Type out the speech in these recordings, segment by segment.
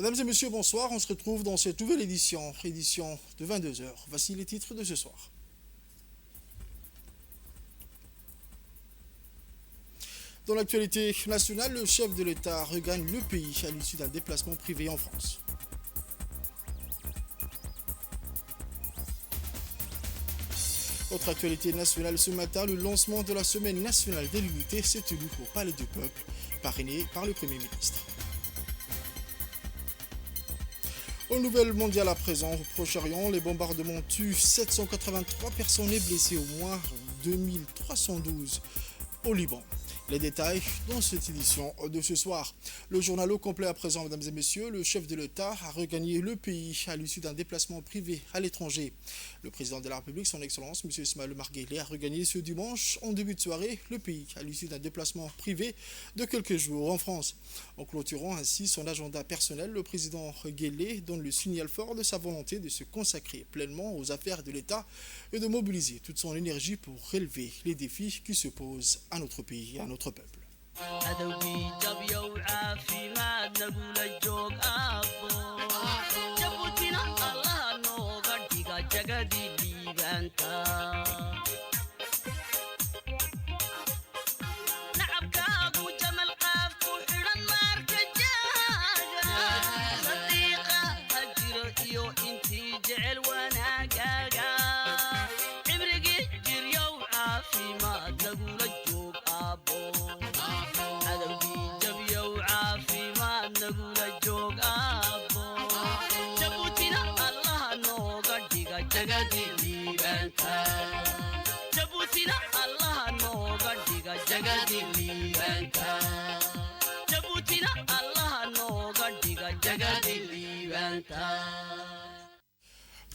Mesdames et messieurs, bonsoir. On se retrouve dans cette nouvelle édition de 22 heures. Voici les titres de ce soir. Dans l'actualité nationale, le chef de l'État regagne le pays à l'issue d'un déplacement privé en France. Autre actualité nationale ce matin, le lancement de la Semaine nationale de l'unité s'est tenu au Palais du Peuple, parrainé par le Premier ministre. Aux nouvelles mondiales à présent, au Proche-Orient, les bombardements tuent 783 personnes et blessées au moins 2312 au Liban. Les détails dans cette édition de ce soir. Le journal au complet à présent, mesdames et messieurs, le chef de l'État a regagné le pays à l'issue d'un déplacement privé à l'étranger. Le président de la République, son Excellence, M. Ismaël Omar Guelleh, a regagné ce dimanche, en début de soirée, le pays à l'issue d'un déplacement privé de quelques jours en France. En clôturant ainsi son agenda personnel, le président Guelleh donne le signal fort de sa volonté de se consacrer pleinement aux affaires de l'État et de mobiliser toute son énergie pour relever les défis qui se posent à notre pays et à notre peuple.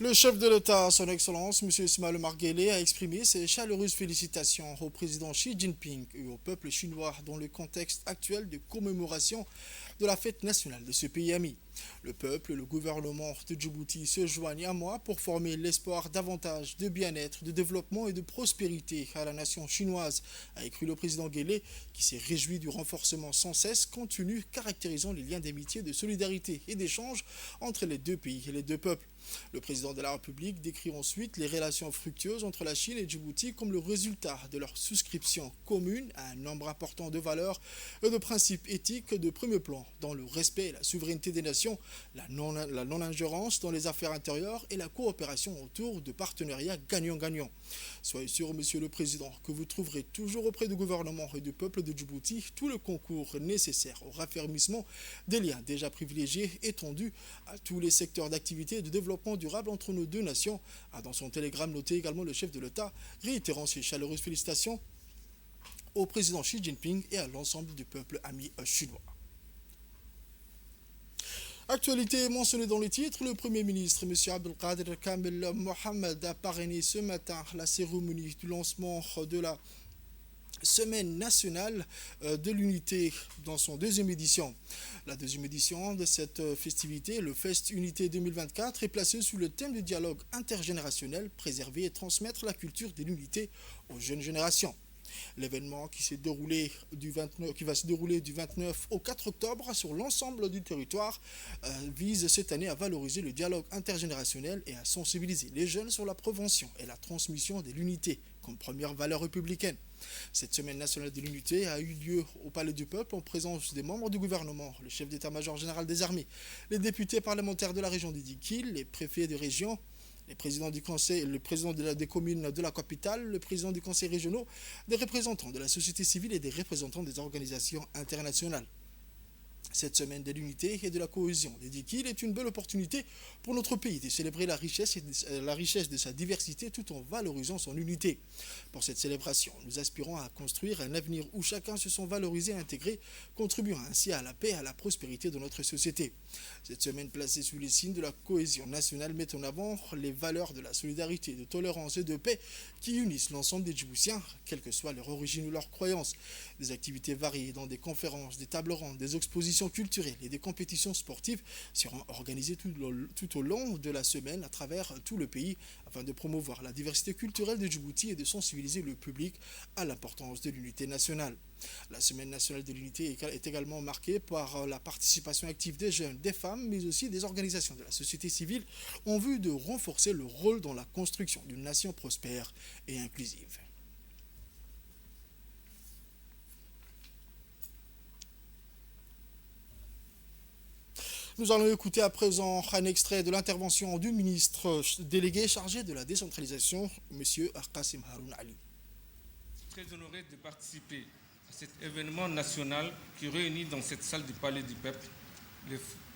Le chef de l'État, son Excellence, M. Ismaël Omar Guelleh, a exprimé ses chaleureuses félicitations au président Xi Jinping et au peuple chinois dans le contexte actuel de commémoration de la fête nationale de ce pays ami. Le peuple et le gouvernement de Djibouti se joignent à moi pour former l'espoir davantage de bien-être, de développement et de prospérité à la nation chinoise, a écrit le président Guelleh, qui s'est réjoui du renforcement sans cesse continu caractérisant les liens d'amitié, de solidarité et d'échange entre les deux pays et les deux peuples. Le président de la République décrit ensuite les relations fructueuses entre la Chine et Djibouti comme le résultat de leur souscription commune à un nombre important de valeurs et de principes éthiques de premier plan dans le respect et la souveraineté des nations, la non-ingérence dans les affaires intérieures et la coopération autour de partenariats gagnant-gagnant. Soyez sûr, Monsieur le Président, que vous trouverez toujours auprès du gouvernement et du peuple de Djibouti tout le concours nécessaire au raffermissement des liens déjà privilégiés étendus à tous les secteurs d'activité et de développement durable entre nos deux nations, a dans son télégramme noté également le chef de l'État, réitérant ses chaleureuses félicitations au président Xi Jinping et à l'ensemble du peuple ami chinois. Actualité mentionnée dans les titres, le Premier ministre, M. Abdelkader Kamel Mohamed, a parrainé ce matin la cérémonie du lancement de la Semaine nationale de l'unité dans son deuxième édition. La deuxième édition de cette festivité, le Fest Unité 2024, est placée sous le thème du dialogue intergénérationnel, préserver et transmettre la culture de l'unité aux jeunes générations. L'événement qui va se dérouler du 29 au 4 octobre sur l'ensemble du territoire vise cette année à valoriser le dialogue intergénérationnel et à sensibiliser les jeunes sur la prévention et la transmission de l'unité comme première valeur républicaine. Cette semaine nationale de l'unité a eu lieu au Palais du Peuple en présence des membres du gouvernement, le chef d'état-major général des armées, les députés parlementaires de la région d'Idikil, les préfets de région, les présidents du conseil, le président des communes de la capitale, le président du conseil régional, des représentants de la société civile et des représentants des organisations internationales. Cette semaine de l'unité et de la cohésion des Dikil est une belle opportunité pour notre pays de célébrer la richesse de sa diversité tout en valorisant son unité. Pour cette célébration, nous aspirons à construire un avenir où chacun se sent valorisé et intégré, contribuant ainsi à la paix et à la prospérité de notre société. Cette semaine placée sous les signes de la cohésion nationale met en avant les valeurs de la solidarité, de tolérance et de paix qui unissent l'ensemble des Djiboutiens, quelle que soit leur origine ou leur croyance. Des activités variées dans des conférences, des tables rondes, des expositions, expositions culturelles et des compétitions sportives seront organisées tout au long de la semaine à travers tout le pays afin de promouvoir la diversité culturelle de Djibouti et de sensibiliser le public à l'importance de l'unité nationale. La Semaine nationale de l'unité est également marquée par la participation active des jeunes, des femmes, mais aussi des organisations de la société civile en vue de renforcer le rôle dans la construction d'une nation prospère et inclusive. Nous allons écouter à présent un extrait de l'intervention du ministre délégué chargé de la décentralisation, M. Qassim Haroun Ali. Très honoré de participer à cet événement national qui réunit dans cette salle du Palais du Peuple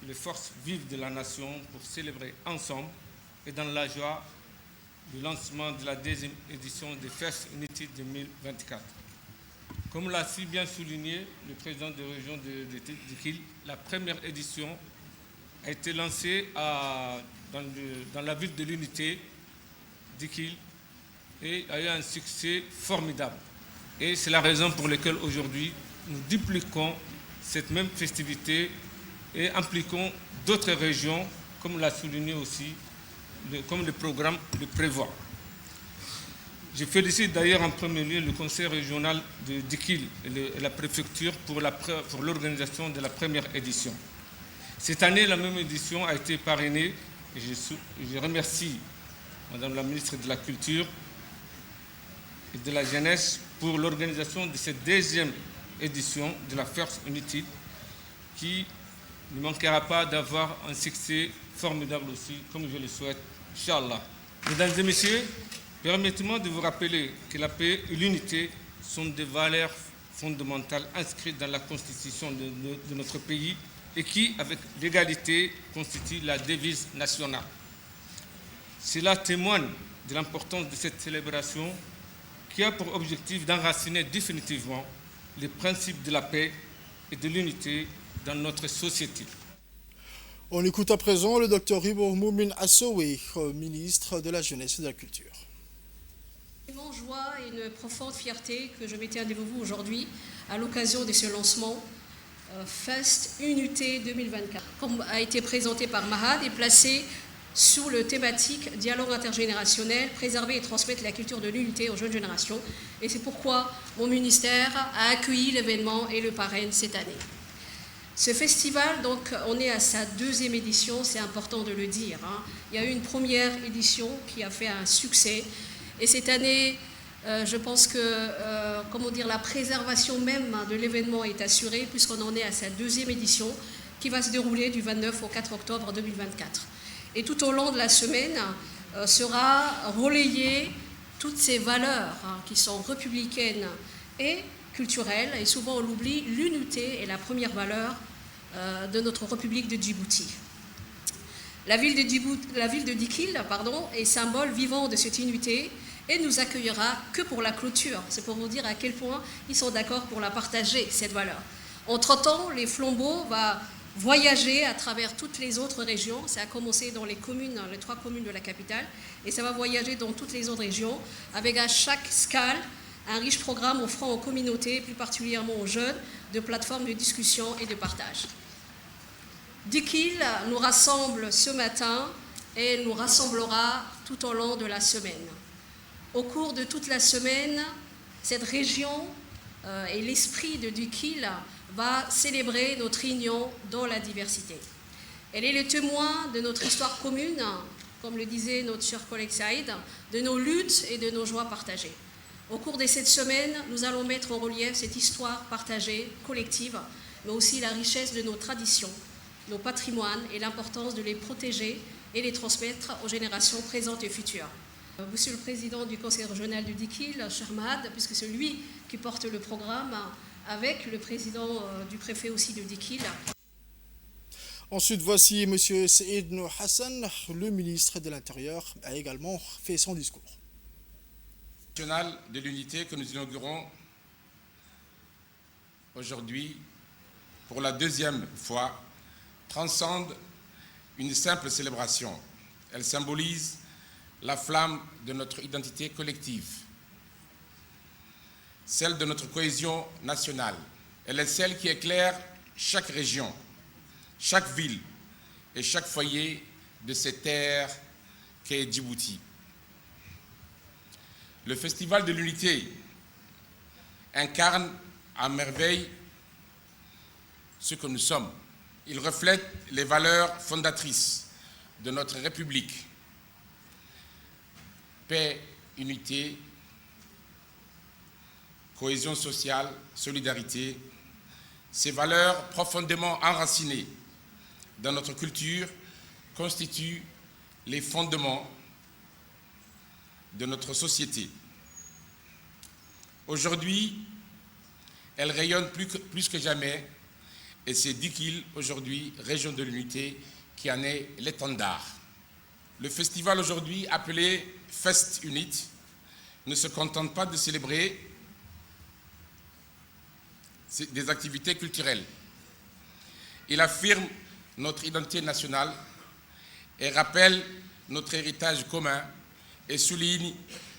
les forces vives de la nation pour célébrer ensemble et dans la joie le lancement de la deuxième édition de First Unity 2024. Comme l'a si bien souligné le président de la région de Dikil, la première édition a été lancée dans la ville de l'unité Dikil et a eu un succès formidable. Et c'est la raison pour laquelle aujourd'hui nous dupliquons cette même festivité et impliquons d'autres régions, comme l'a souligné aussi, comme le programme le prévoit. Je félicite d'ailleurs en premier lieu le conseil régional de Dikil et la préfecture pour l'organisation de la première édition. Cette année, la même édition a été parrainée, et je remercie Madame la ministre de la Culture et de la Jeunesse pour l'organisation de cette deuxième édition de la First Unity qui ne manquera pas d'avoir un succès formidable aussi, comme je le souhaite, Inch'Allah. Mesdames et messieurs, permettez-moi de vous rappeler que la paix et l'unité sont des valeurs fondamentales inscrites dans la constitution de notre pays et qui, avec l'égalité, constituent la devise nationale. Cela témoigne de l'importance de cette célébration qui a pour objectif d'enraciner définitivement les principes de la paix et de l'unité dans notre société. On écoute à présent le Dr Ibo Moumin Assowe, ministre de la Jeunesse et de la Culture. Une immense joie et une profonde fierté que je m'étais avec vous aujourd'hui à l'occasion de ce lancement First Unité 2024, comme a été présenté par Mahad et placé sous le thématique dialogue intergénérationnel, préserver et transmettre la culture de l'unité aux jeunes générations. Et c'est pourquoi mon ministère a accueilli l'événement et le parraine cette année. Ce festival, donc, on est à sa deuxième édition, c'est important de le dire. Il y a eu une première édition qui a fait un succès. Et cette année, je pense que la préservation même de l'événement est assurée puisqu'on en est à sa deuxième édition qui va se dérouler du 29 au 4 octobre 2024. Et tout au long de la semaine sera relayée toutes ces valeurs qui sont républicaines et culturelles. Et souvent on l'oublie, l'unité est la première valeur de notre République de Djibouti. La ville de Dikil est symbole vivant de cette unité et nous accueillera que pour la clôture. C'est pour vous dire à quel point ils sont d'accord pour la partager, cette valeur. Entre-temps, les flambeaux vont voyager à travers toutes les autres régions. Ça a commencé dans les 3 communes de la capitale, et ça va voyager dans toutes les autres régions, avec à chaque escale un riche programme offrant aux communautés, plus particulièrement aux jeunes, de plateformes de discussion et de partage. Dikil nous rassemble ce matin et elle nous rassemblera tout au long de la semaine. Au cours de toute la semaine, cette région et l'esprit de Dikil va célébrer notre union dans la diversité. Elle est le témoin de notre histoire commune, comme le disait notre cher collègue Saïd, de nos luttes et de nos joies partagées. Au cours de cette semaine, nous allons mettre en relief cette histoire partagée, collective, mais aussi la richesse de nos traditions, nos patrimoines et l'importance de les protéger et les transmettre aux générations présentes et futures. Monsieur le Président du Conseil régional de Dikil, cher Mahad, puisque c'est lui qui porte le programme, avec le président du préfet aussi de Dikil. Ensuite, voici M. Saïd Nour Hassan, le ministre de l'Intérieur, a également fait son discours. National de l'unité que nous inaugurons aujourd'hui pour la deuxième fois transcende une simple célébration. Elle symbolise la flamme de notre identité collective, celle de notre cohésion nationale. Elle est celle qui éclaire chaque région, chaque ville et chaque foyer de cette terre qu'est Djibouti. Le Festival de l'Unité incarne à merveille ce que nous sommes. Il reflète les valeurs fondatrices de notre République. Paix, unité, cohésion sociale, solidarité. Ces valeurs profondément enracinées dans notre culture constituent les fondements de notre société. Aujourd'hui, elles rayonnent plus que jamais et c'est Dikil, aujourd'hui, région de l'unité, qui en est l'étendard. Le festival aujourd'hui, appelé Fest Unit, ne se contente pas de célébrer des activités culturelles. Il affirme notre identité nationale et rappelle notre héritage commun et souligne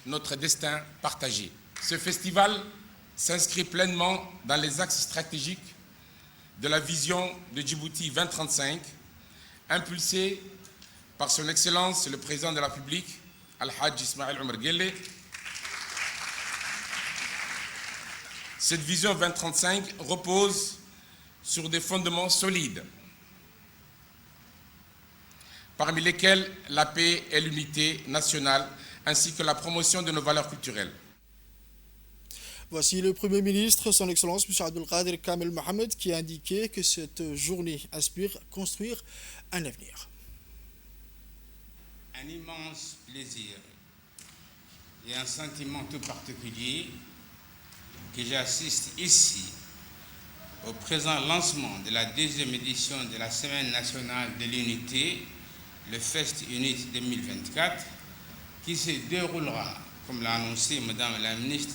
notre destin partagé. Ce festival s'inscrit pleinement dans les axes stratégiques de la vision de Djibouti 2035, impulsée par son Excellence le Président de la République, Al-Hajj Ismaïl Omar Guelleh. Cette vision 2035 repose sur des fondements solides, parmi lesquels la paix et l'unité nationale, ainsi que la promotion de nos valeurs culturelles. Voici le Premier ministre, son Excellence, M. Abdelkader Kamel Mohamed, qui a indiqué que cette journée inspire construire un avenir. Un immense plaisir et un sentiment tout particulier que j'assiste ici au présent lancement de la deuxième édition de la Semaine nationale de l'unité, le Fest Unit 2024, qui se déroulera, comme l'a annoncé Madame la Ministre,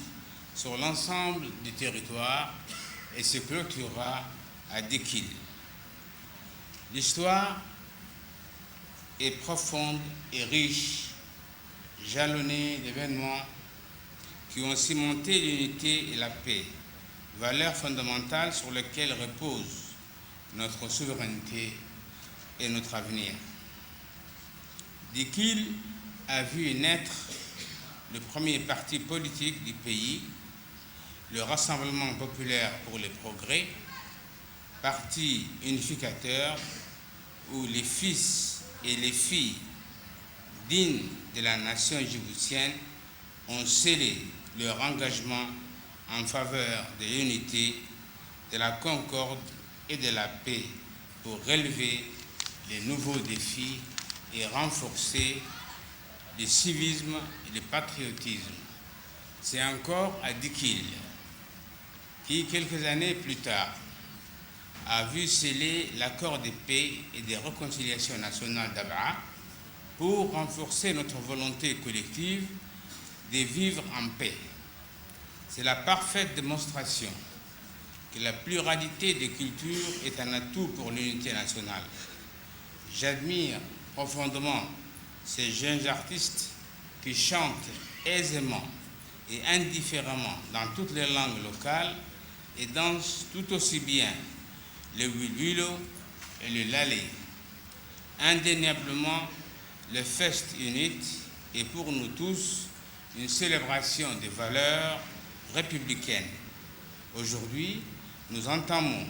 sur l'ensemble du territoire et se clôturera à Dikil. L'histoire est profonde et riche, jalonnée d'événements qui ont cimenté l'unité et la paix, valeurs fondamentales sur lesquelles repose notre souveraineté et notre avenir. Dikil a vu naître le premier parti politique du pays, le Rassemblement populaire pour le progrès, parti unificateur où les fils et les filles dignes de la nation djiboutienne ont scellé leur engagement en faveur de l'unité, de la concorde et de la paix pour relever les nouveaux défis et renforcer le civisme et le patriotisme. C'est encore à Dikil qui, quelques années plus tard, a vu sceller l'accord de paix et de réconciliation nationale d'Abra pour renforcer notre volonté collective de vivre en paix. C'est la parfaite démonstration que la pluralité des cultures est un atout pour l'unité nationale. J'admire profondément ces jeunes artistes qui chantent aisément et indifféremment dans toutes les langues locales et dansent tout aussi bien le Wilwilo et le Lalé. Indéniablement, le Fest Unit est pour nous tous une célébration des valeurs républicaines. Aujourd'hui, nous entamons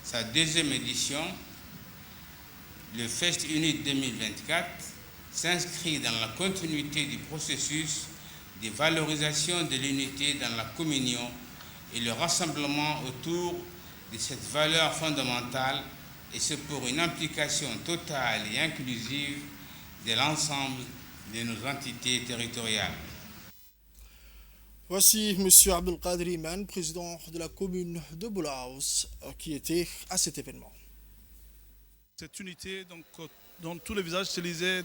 sa deuxième édition. Le Fest Unit 2024 s'inscrit dans la continuité du processus de valorisation de l'unité dans la communion et le rassemblement autour de cette valeur fondamentale, et c'est pour une implication totale et inclusive de l'ensemble de nos entités territoriales. Voici M. Abdelkader Iman, président de la commune de Boulaous, qui était à cet événement. Cette unité, donc, dans tous les visages, se lisait,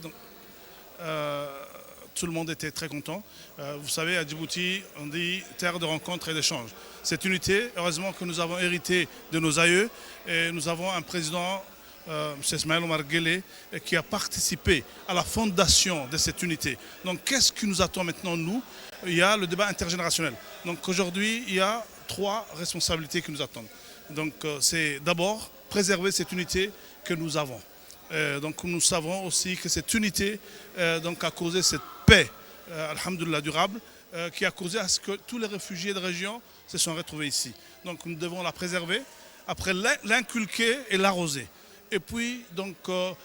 tout le monde était très content. Vous savez, à Djibouti, on dit terre de rencontre et d'échange. Cette unité, heureusement que nous avons hérité de nos aïeux, et nous avons un président, M. Ismaïl Omar Guelleh, qui a participé à la fondation de cette unité. Donc, qu'est-ce qui nous attend maintenant, nous? Il y a le débat intergénérationnel. Donc, aujourd'hui, il y a 3 responsabilités qui nous attendent. Donc c'est d'abord préserver cette unité que nous avons. Donc nous savons aussi que cette unité donc, a causé cette paix, alhamdoulilah, durable, qui a causé à ce que tous les réfugiés de région se sont retrouvés ici. Donc nous devons la préserver, après l'inculquer et l'arroser. Et puis donc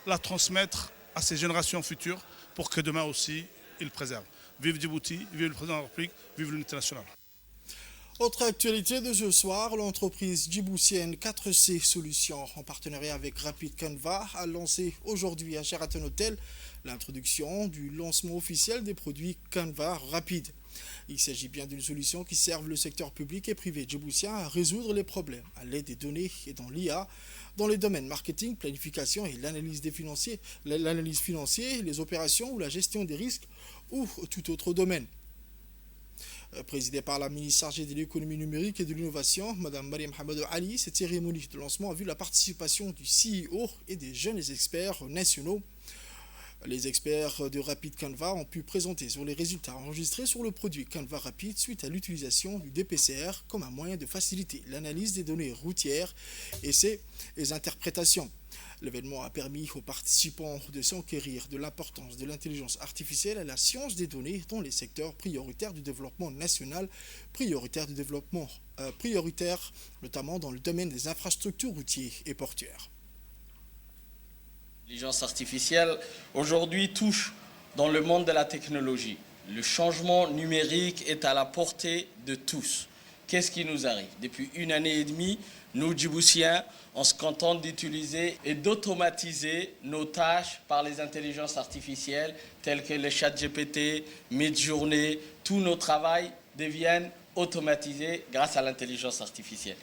la transmettre à ces générations futures pour que demain aussi ils préservent. Vive Djibouti, vive le président de la République, vive l'unité nationale. Autre actualité de ce soir, l'entreprise djiboutienne 4C Solutions, en partenariat avec Rapid Canva, a lancé aujourd'hui à Sheraton Hotel l'introduction du lancement officiel des produits Canva Rapid. Il s'agit bien d'une solution qui serve le secteur public et privé djiboutien à résoudre les problèmes à l'aide des données et dans l'IA, dans les domaines marketing, planification et l'analyse financière, les opérations ou la gestion des risques ou tout autre domaine. Présidée par la ministre chargée de l'économie numérique et de l'innovation, Mme Mariam Hamadou Ali, cette cérémonie de lancement a vu la participation du CEO et des jeunes experts nationaux. Les experts de Rapid Canva ont pu présenter sur les résultats enregistrés sur le produit Canva Rapid suite à l'utilisation du DPCR comme un moyen de faciliter l'analyse des données routières et ses interprétations. L'événement a permis aux participants de s'enquérir de l'importance de l'intelligence artificielle et la science des données dans les secteurs prioritaires du développement national, prioritaires notamment dans le domaine des infrastructures routières et portuaires. L'intelligence artificielle aujourd'hui touche dans le monde de la technologie. Le changement numérique est à la portée de tous. Qu'est-ce qui nous arrive? Depuis 1 année et demie, nous, Djiboutiens, on se contente d'utiliser et d'automatiser nos tâches par les intelligences artificielles telles que les chats GPT, Midjourney, tous nos travaux deviennent automatisés grâce à l'intelligence artificielle.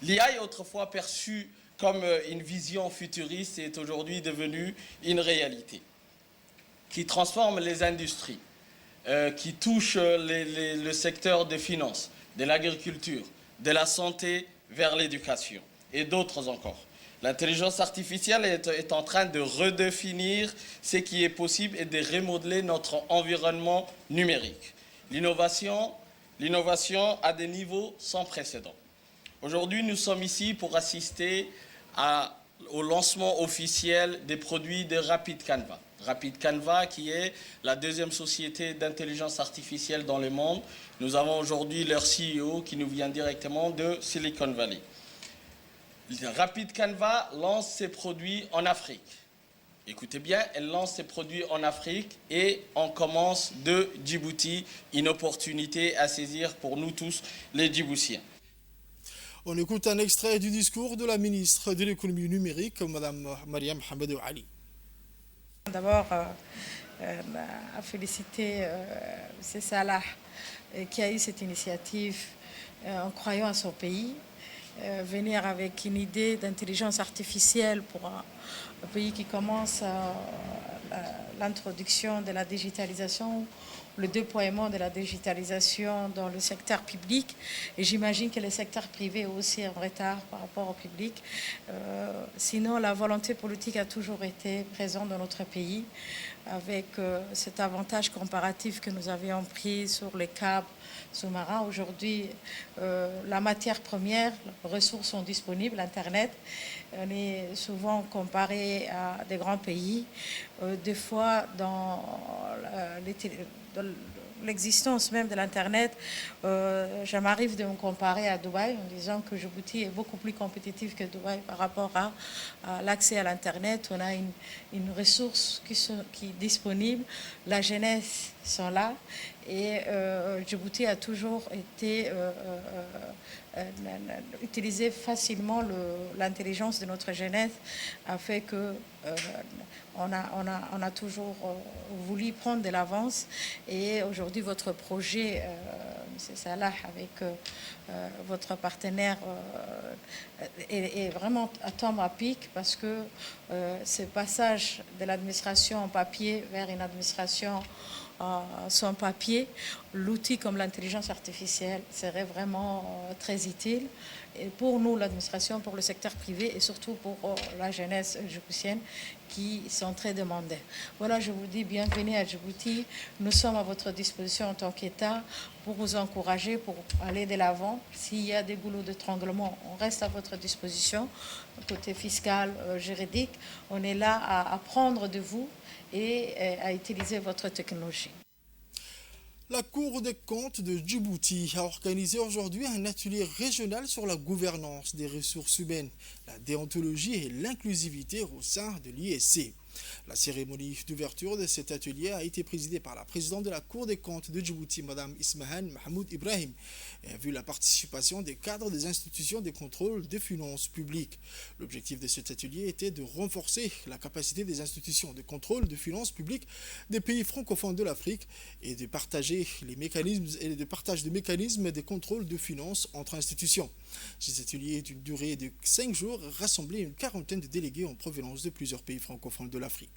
L'IA est autrefois perçue comme une vision futuriste et est aujourd'hui devenue une réalité qui transforme les industries, qui touche le secteur des finances, de l'agriculture, de la santé vers l'éducation et d'autres encore. L'intelligence artificielle est en train de redéfinir ce qui est possible et de remodeler notre environnement numérique. L'innovation à des niveaux sans précédent. Aujourd'hui, nous sommes ici pour assister au lancement officiel des produits de Rapid Canva. Rapid Canva, qui est la 2e société d'intelligence artificielle dans le monde. Nous avons aujourd'hui leur CEO qui nous vient directement de Silicon Valley. Rapid Canva lance ses produits en Afrique. Écoutez bien, elle lance ses produits en Afrique et on commence de Djibouti, une opportunité à saisir pour nous tous, les Djiboutiens. On écoute un extrait du discours de la ministre de l'économie numérique, Mme Mariam Hamadou Ali. D'abord, à féliciter M. Salah qui a eu cette initiative en croyant à son pays. Venir avec une idée d'intelligence artificielle pour un pays qui commence l'introduction de la digitalisation, le déploiement de la digitalisation dans le secteur public. Et j'imagine que le secteur privé est aussi en retard par rapport au public. Sinon, la volonté politique a toujours été présente dans notre pays avec cet avantage comparatif que nous avions pris sur les câbles sous-marins. Aujourd'hui, la matière première, les ressources sont disponibles, Internet. On est souvent comparé à des grands pays. Des fois, dans l'existence même de l'Internet, je m'arrive de me comparer à Dubaï en disant que Djibouti est beaucoup plus compétitif que Dubaï par rapport à l'accès à l'Internet. On a une ressource qui est disponible, la jeunesse sont là et Djibouti a toujours été utiliser facilement l'intelligence de notre jeunesse a fait que on a toujours voulu prendre de l'avance et aujourd'hui votre projet, M. Salah, avec votre partenaire est vraiment à tombe à pic parce que ce passage de l'administration en papier vers une administration sans papier, l'outil comme l'intelligence artificielle serait vraiment très utile et pour nous, l'administration, pour le secteur privé et surtout pour la jeunesse djiboutienne qui sont très demandés. Voilà, je vous dis bienvenue à Djibouti. Nous sommes à votre disposition en tant qu'État pour vous encourager, pour aller de l'avant. S'il y a des boulots d'étranglement, on reste à votre disposition. Côté fiscal, juridique, on est là à apprendre de vous et à utiliser votre technologie. La Cour des comptes de Djibouti a organisé aujourd'hui un atelier régional sur la gouvernance des ressources humaines, la déontologie et l'inclusivité au sein de l'ISC. La cérémonie d'ouverture de cet atelier a été présidée par la présidente de la Cour des comptes de Djibouti, Mme Ismahan Mahmoud Ibrahim, et a vu la participation des cadres des institutions de contrôle des finances publiques. L'objectif de cet atelier était de renforcer la capacité des institutions de contrôle de finances publiques des pays francophones de l'Afrique et de partager les mécanismes et de partage de mécanismes de contrôle de finances entre institutions. Cet atelier d'une durée de 5 jours rassemblait une quarantaine de délégués en provenance de plusieurs pays francophones de l'Afrique.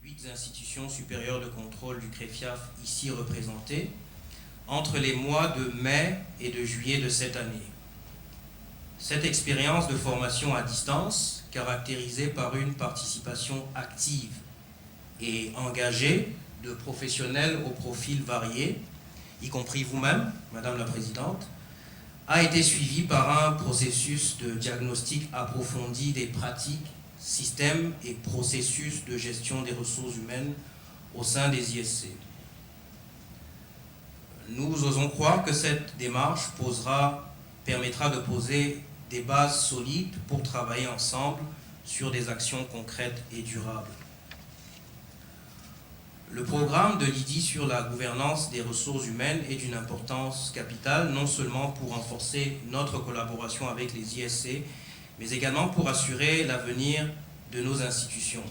Huit institutions supérieures de contrôle du CREFIAF ici représentées entre les mois de mai et de juillet de cette année. Cette expérience de formation à distance, caractérisée par une participation active et engagée de professionnels aux profils variés, y compris vous-même, Madame la Présidente, a été suivie par un processus de diagnostic approfondi des pratiques, systèmes et processus de gestion des ressources humaines au sein des ISC. Nous osons croire que cette démarche permettra de poser des bases solides pour travailler ensemble sur des actions concrètes et durables. Le programme de l'IDI sur la gouvernance des ressources humaines est d'une importance capitale, non seulement pour renforcer notre collaboration avec les ISC, mais également pour assurer l'avenir de nos institutions.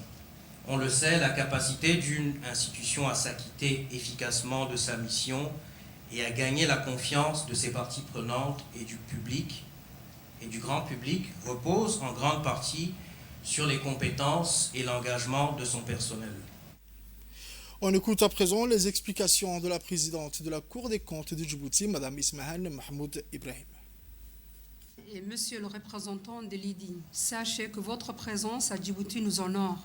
On le sait, la capacité d'une institution à s'acquitter efficacement de sa mission et à gagner la confiance de ses parties prenantes et du public, et du grand public, repose en grande partie sur les compétences et l'engagement de son personnel. On écoute à présent les explications de la présidente de la Cour des comptes de Djibouti, Mme Ismahan Mahmoud Ibrahim. Et monsieur le représentant de l'IDI, sachez que votre présence à Djibouti nous honore.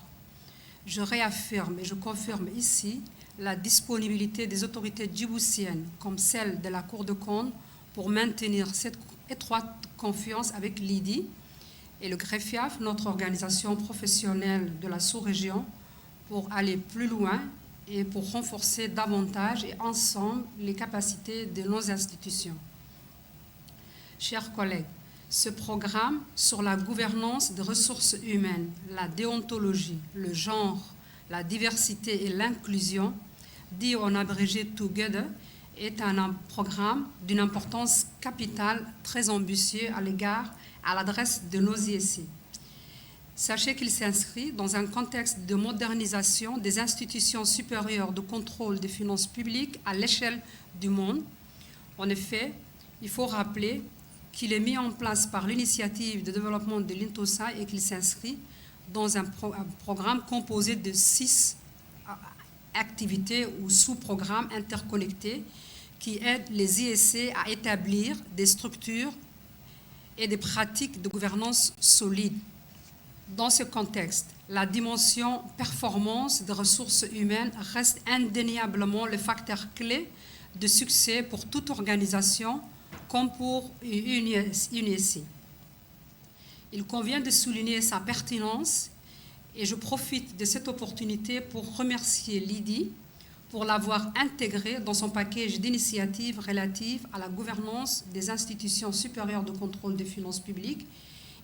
Je réaffirme et je confirme ici la disponibilité des autorités djiboutiennes, comme celle de la Cour des comptes, pour maintenir cette étroite confiance avec l'IDI et le GREFIAF, notre organisation professionnelle de la sous-région, pour aller plus loin et pour renforcer davantage et ensemble les capacités de nos institutions. Chers collègues, ce programme sur la gouvernance des ressources humaines, la déontologie, le genre, la diversité et l'inclusion, dit en abrégé Together, est un programme d'une importance capitale très ambitieux à l'adresse de nos ISC. Sachez qu'il s'inscrit dans un contexte de modernisation des institutions supérieures de contrôle des finances publiques à l'échelle du monde. En effet, il faut rappeler qu'il est mis en place par l'initiative de développement de l'INTOSA et qu'il s'inscrit dans un programme composé de 6 activités ou sous-programmes interconnectés qui aident les ISC à établir des structures et des pratiques de gouvernance solides. Dans ce contexte, la dimension performance des ressources humaines reste indéniablement le facteur clé de succès pour toute organisation comme pour une ISC. Il convient de souligner sa pertinence et je profite de cette opportunité pour remercier l'IDI pour l'avoir intégré dans son package d'initiatives relatives à la gouvernance des institutions supérieures de contrôle des finances publiques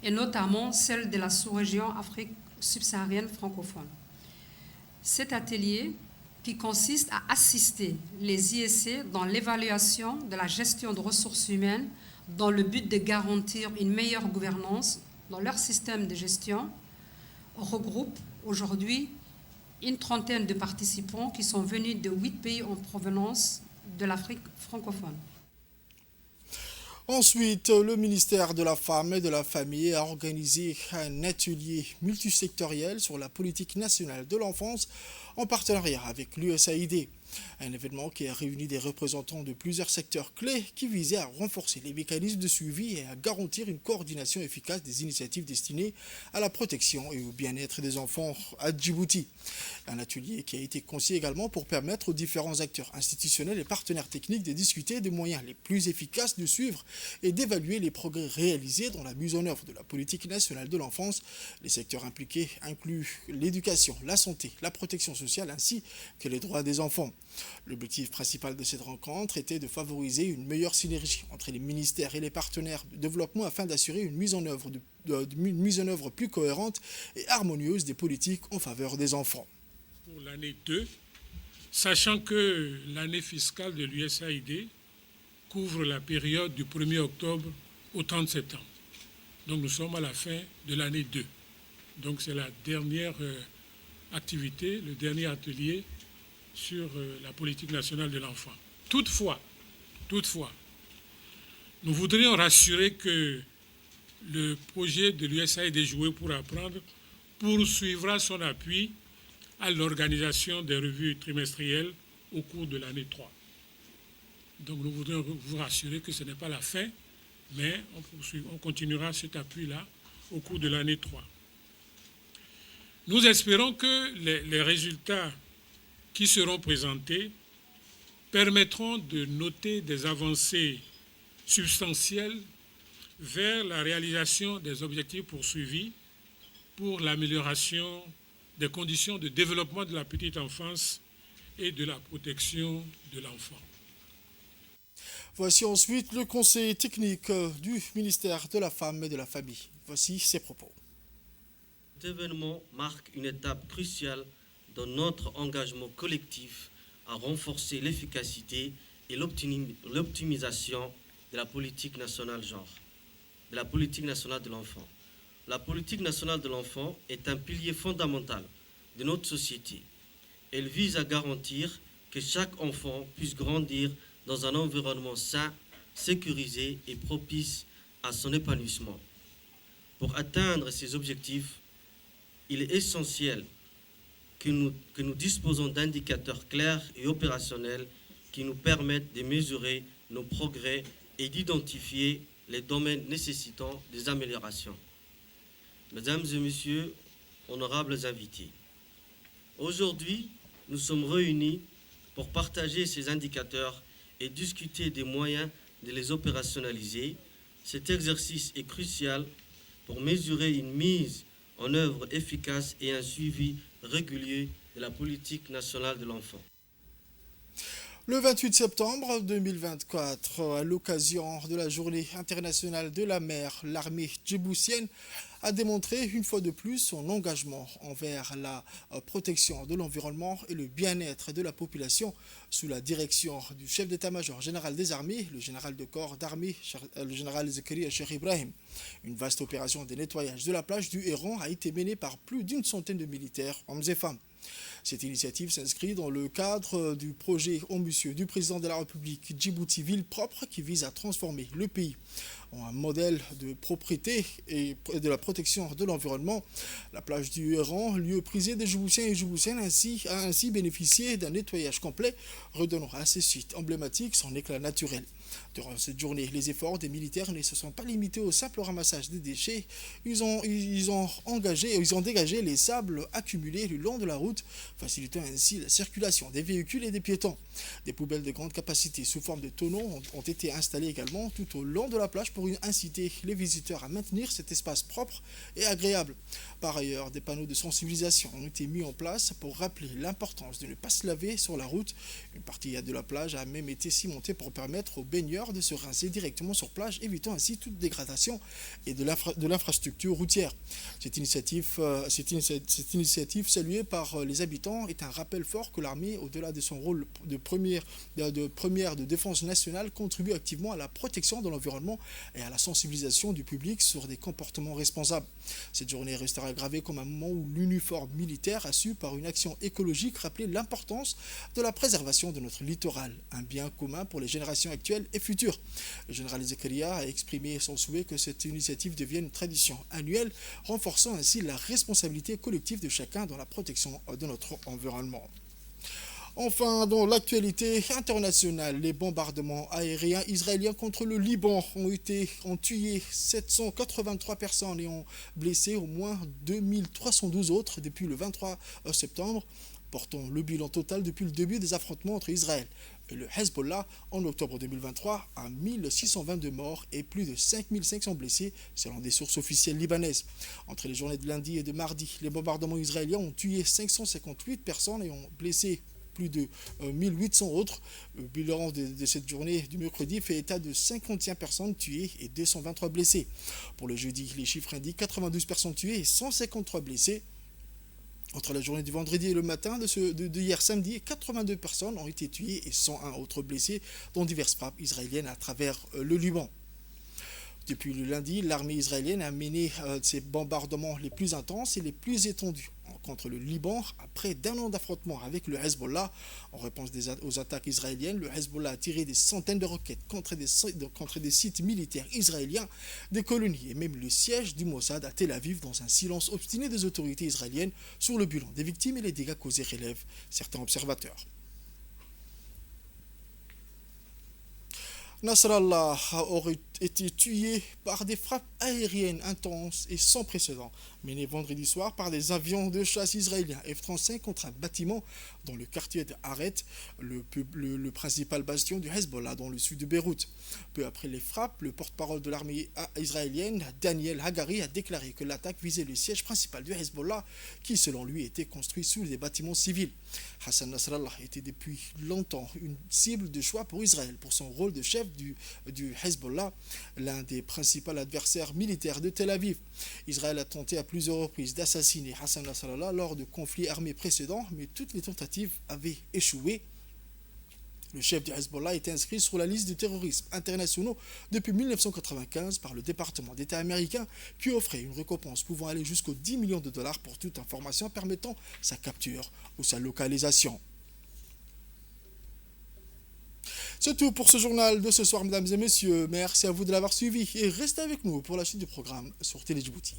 et notamment celle de la sous-région Afrique subsaharienne francophone. Cet atelier, qui consiste à assister les ISC dans l'évaluation de la gestion de ressources humaines dans le but de garantir une meilleure gouvernance dans leur système de gestion, regroupe aujourd'hui une trentaine de participants qui sont venus de 8 pays en provenance de l'Afrique francophone. Ensuite, le ministère de la Femme et de la Famille a organisé un atelier multisectoriel sur la politique nationale de l'enfance en partenariat avec l'USAID. Un événement qui a réuni des représentants de plusieurs secteurs clés qui visait à renforcer les mécanismes de suivi et à garantir une coordination efficace des initiatives destinées à la protection et au bien-être des enfants à Djibouti. Un atelier qui a été conçu également pour permettre aux différents acteurs institutionnels et partenaires techniques de discuter des moyens les plus efficaces de suivre et d'évaluer les progrès réalisés dans la mise en œuvre de la politique nationale de l'enfance. Les secteurs impliqués incluent l'éducation, la santé, la protection sociale ainsi que les droits des enfants. L'objectif principal de cette rencontre était de favoriser une meilleure synergie entre les ministères et les partenaires de développement afin d'assurer une mise en œuvre plus cohérente et harmonieuse des politiques en faveur des enfants. Pour l'année 2, sachant que l'année fiscale de l'USAID couvre la période du 1er octobre au 30 septembre. Donc nous sommes à la fin de l'année 2. Donc c'est la dernière activité, le dernier atelier sur la politique nationale de l'enfant. Toutefois, nous voudrions rassurer que le projet de l'USAID Jouer pour apprendre poursuivra son appui à l'organisation des revues trimestrielles au cours de l'année 3. Donc nous voudrions vous rassurer que ce n'est pas la fin, mais on continuera cet appui-là au cours de l'année 3. Nous espérons que les résultats qui seront présentés permettront de noter des avancées substantielles vers la réalisation des objectifs poursuivis pour l'amélioration des conditions de développement de la petite enfance et de la protection de l'enfant. Voici ensuite le conseil technique du ministère de la Femme et de la Famille. Voici ses propos. Cet événement marque une étape cruciale dans notre engagement collectif à renforcer l'efficacité et l'optimisation de la politique nationale genre, de la politique nationale de l'enfant. La politique nationale de l'enfant est un pilier fondamental de notre société. Elle vise à garantir que chaque enfant puisse grandir dans un environnement sain, sécurisé et propice à son épanouissement. Pour atteindre ces objectifs, il est essentiel que nous disposons d'indicateurs clairs et opérationnels qui nous permettent de mesurer nos progrès et d'identifier les domaines nécessitant des améliorations. Mesdames et messieurs, honorables invités, aujourd'hui, nous sommes réunis pour partager ces indicateurs et discuter des moyens de les opérationnaliser. Cet exercice est crucial pour mesurer une mise en œuvre efficace et un suivi régulier de la politique nationale de l'enfant. Le 28 septembre 2024, à l'occasion de la Journée internationale de la mer, l'armée djiboutienne a démontré une fois de plus son engagement envers la protection de l'environnement et le bien-être de la population sous la direction du chef d'état-major général des armées, le général de corps d'armée, le général Zakaria Cheikh Ibrahim. Une vaste opération de nettoyage de la plage du Héron a été menée par plus d'une centaine de militaires, hommes et femmes. Cette initiative s'inscrit dans le cadre du projet ambitieux du président de la République Djibouti Ville Propre qui vise à transformer le pays en un modèle de propreté et de la protection de l'environnement. La plage du Héron, lieu prisé des Djiboutiens et Djiboutiennes, a ainsi bénéficié d'un nettoyage complet, redonnant à ce site emblématique son éclat naturel. Durant cette journée, les efforts des militaires ne se sont pas limités au simple ramassage des déchets. Ils ont dégagé les sables accumulés le long de la route, facilitant ainsi la circulation des véhicules et des piétons. Des poubelles de grande capacité sous forme de tonneaux ont été installées également tout au long de la plage pour inciter les visiteurs à maintenir cet espace propre et agréable. Par ailleurs, des panneaux de sensibilisation ont été mis en place pour rappeler l'importance de ne pas se laver sur la route. Une partie de la plage a même été cimentée pour permettre aux baigneurs de se rincer directement sur plage, évitant ainsi toute dégradation et de l'infrastructure routière. Cette initiative saluée par les habitants est un rappel fort que l'armée, au-delà de son rôle de première de défense nationale, contribue activement à la protection de l'environnement et à la sensibilisation du public sur des comportements responsables. Cette journée restera gravée comme un moment où l'uniforme militaire a su, par une action écologique, rappeler l'importance de la préservation de notre littoral, un bien commun pour les générations actuelles et futures. Le général Zakaria a exprimé son souhait que cette initiative devienne une tradition annuelle, renforçant ainsi la responsabilité collective de chacun dans la protection de notre environnement. Enfin, dans l'actualité internationale, les bombardements aériens israéliens contre le Liban ont tué 783 personnes et ont blessé au moins 2312 autres depuis le 23 septembre, portant le bilan total depuis le début des affrontements entre Israël et le Hezbollah en octobre 2023 à 1622 morts et plus de 5500 blessés selon des sources officielles libanaises. Entre les journées de lundi et de mardi, les bombardements israéliens ont tué 558 personnes et ont blessé plus de 1800 autres. Le bilan de cette journée du mercredi fait état de 51 personnes tuées et 223 blessés. Pour le jeudi, les chiffres indiquent 92 personnes tuées et 153 blessés. Entre la journée du vendredi et le matin de hier samedi, 82 personnes ont été tuées et 101 autres blessés dans diverses frappes israéliennes à travers le Liban. Depuis le lundi, l'armée israélienne a mené ses bombardements les plus intenses et les plus étendus contre le Liban après d'un an d'affrontement avec le Hezbollah. En réponse aux attaques israéliennes, le Hezbollah a tiré des centaines de roquettes contre des sites militaires israéliens, des colonies et même le siège du Mossad à Tel Aviv dans un silence obstiné des autorités israéliennes sur le bilan des victimes et les dégâts causés, relèvent certains observateurs. Nasrallah aurait été tué par des frappes aériennes intenses et sans précédent, menées vendredi soir par des avions de chasse israéliens F-35 contre un bâtiment dans le quartier de Haret, le principal bastion du Hezbollah dans le sud de Beyrouth. Peu après les frappes, le porte-parole de l'armée israélienne, Daniel Hagari, a déclaré que l'attaque visait le siège principal du Hezbollah, qui selon lui était construit sous des bâtiments civils. Hassan Nasrallah était depuis longtemps une cible de choix pour Israël pour son rôle de chef du Hezbollah, l'un des principaux adversaires militaires de Tel Aviv. Israël a tenté à plusieurs reprises d'assassiner Hassan Nasrallah lors de conflits armés précédents, mais toutes les tentatives avaient échoué. Le chef du Hezbollah était inscrit sur la liste de terroristes internationaux depuis 1995 par le département d'État américain, qui offrait une récompense pouvant aller jusqu'aux 10 millions de dollars pour toute information permettant sa capture ou sa localisation. C'est tout pour ce journal de ce soir, mesdames et messieurs. Merci à vous de l'avoir suivi et restez avec nous pour la suite du programme sur Télé Djibouti.